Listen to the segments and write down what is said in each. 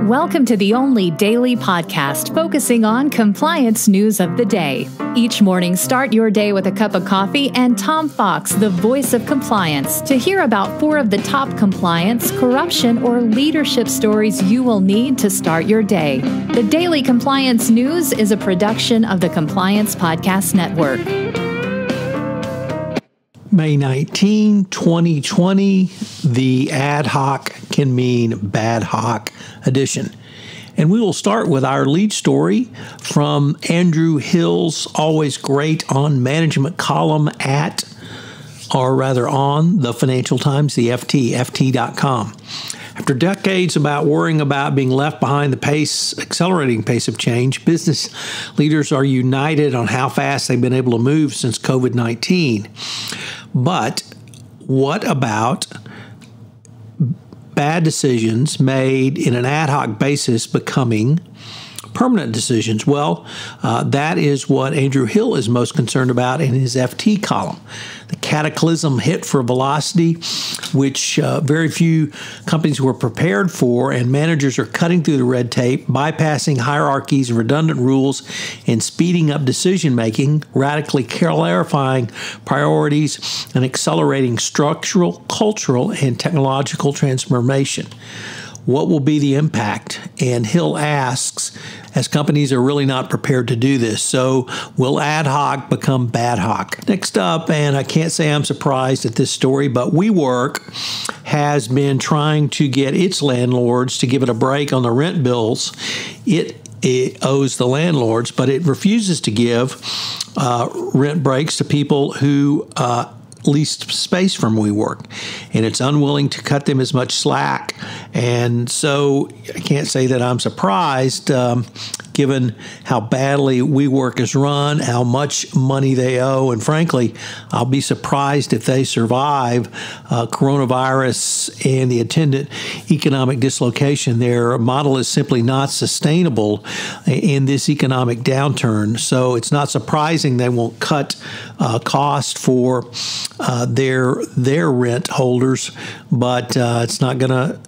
Welcome to the only daily podcast focusing on compliance news of the day. Each morning, start your day with a cup of coffee and Tom Fox, the voice of compliance, to hear about 4 of the top compliance, corruption, or leadership stories you will need to start your day. The Daily Compliance News is a production of the Compliance Podcast Network. May 19, 2020, the Ad Hoc can mean Bad Hoc edition. And we will start with our lead story from Andrew Hill's always great on management column at, or rather on, the Financial Times, the ft.com. After decades about worrying about being left behind the accelerating pace of change, business leaders are united on how fast they've been able to move since COVID-19. But what about bad decisions made in an ad hoc basis becoming permanent decisions? Well, that is what Andrew Hill is most concerned about in his FT column. The cataclysm hit for velocity, which very few companies were prepared for, and managers are cutting through the red tape, bypassing hierarchies and redundant rules, and speeding up decision-making, radically clarifying priorities, and accelerating structural, cultural, and technological transformation. What will be the impact? And Hill asks, as companies are really not prepared to do this. So will ad hoc become bad hoc? Next up, and I can't say I'm surprised at this story, but WeWork has been trying to get its landlords to give it a break on the rent bills it owes the landlords, but it refuses to give rent breaks to people who leased space from WeWork, and it's unwilling to cut them as much slack. And so I can't say that I'm surprised, given how badly WeWork is run, how much money they owe, and frankly, I'll be surprised if they survive coronavirus and the attendant economic dislocation. Their model is simply not sustainable in this economic downturn, so it's not surprising they won't cut cost for their rent holders, but it's not going to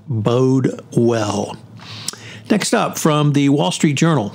bode well. Next up, from the Wall Street Journal.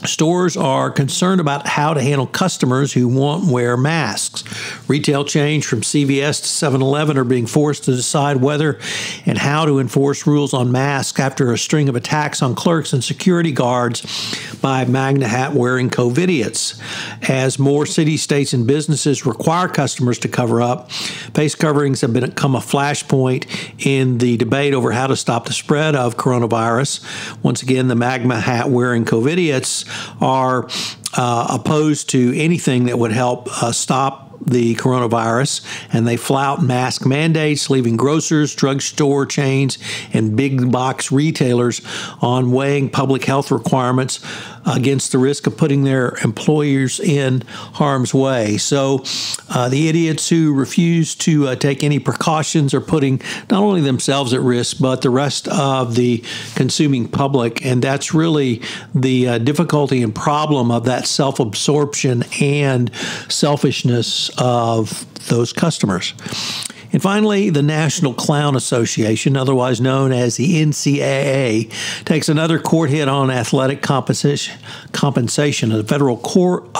Stores are concerned about how to handle customers who won't wear masks. Retail chains from CVS to 7-Eleven are being forced to decide whether and how to enforce rules on masks after a string of attacks on clerks and security guards by MAGA hat-wearing COVIDiots. As more cities, states, and businesses require customers to cover up, face coverings have become a flashpoint in the debate over how to stop the spread of coronavirus. Once again, the MAGA hat-wearing COVIDiots are opposed to anything that would help stop the coronavirus, and they flout mask mandates, leaving grocers, drugstore chains, and big box retailers on weighing public health requirements against the risk of putting their employers in harm's way. So the idiots who refuse to take any precautions are putting not only themselves at risk, but the rest of the consuming public. And that's really the difficulty and problem of that self-absorption and selfishness of those customers. And finally, the National Clown Association, otherwise known as the NCAA, takes another court hit on athletic compensation. The federal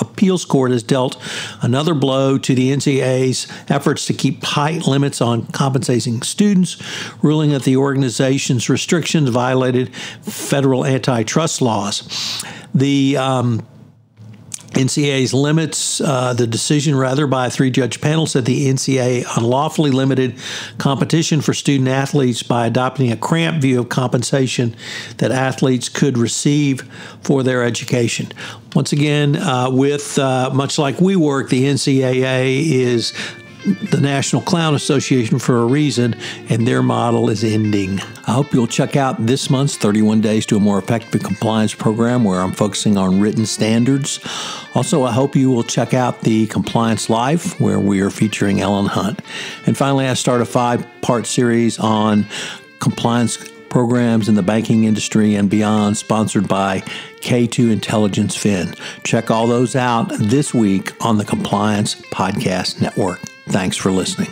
appeals court has dealt another blow to the NCAA's efforts to keep height limits on compensating students, ruling that the organization's restrictions violated federal antitrust laws. The NCAA's limits, the decision by a 3-judge panel said the NCAA unlawfully limited competition for student athletes by adopting a cramped view of compensation that athletes could receive for their education. Once again, with much like WeWork, the NCAA is the National Clown Association for a reason, and their model is ending. I hope you'll check out this month's 31 Days to a More Effective Compliance program, where I'm focusing on written standards. Also, I hope you will check out the Compliance Live, where we are featuring Ellen Hunt. And finally, I start a 5-part series on compliance programs in the banking industry and beyond, sponsored by K2 Intelligence Fin. Check all those out this week on the Compliance Podcast Network. Thanks for listening.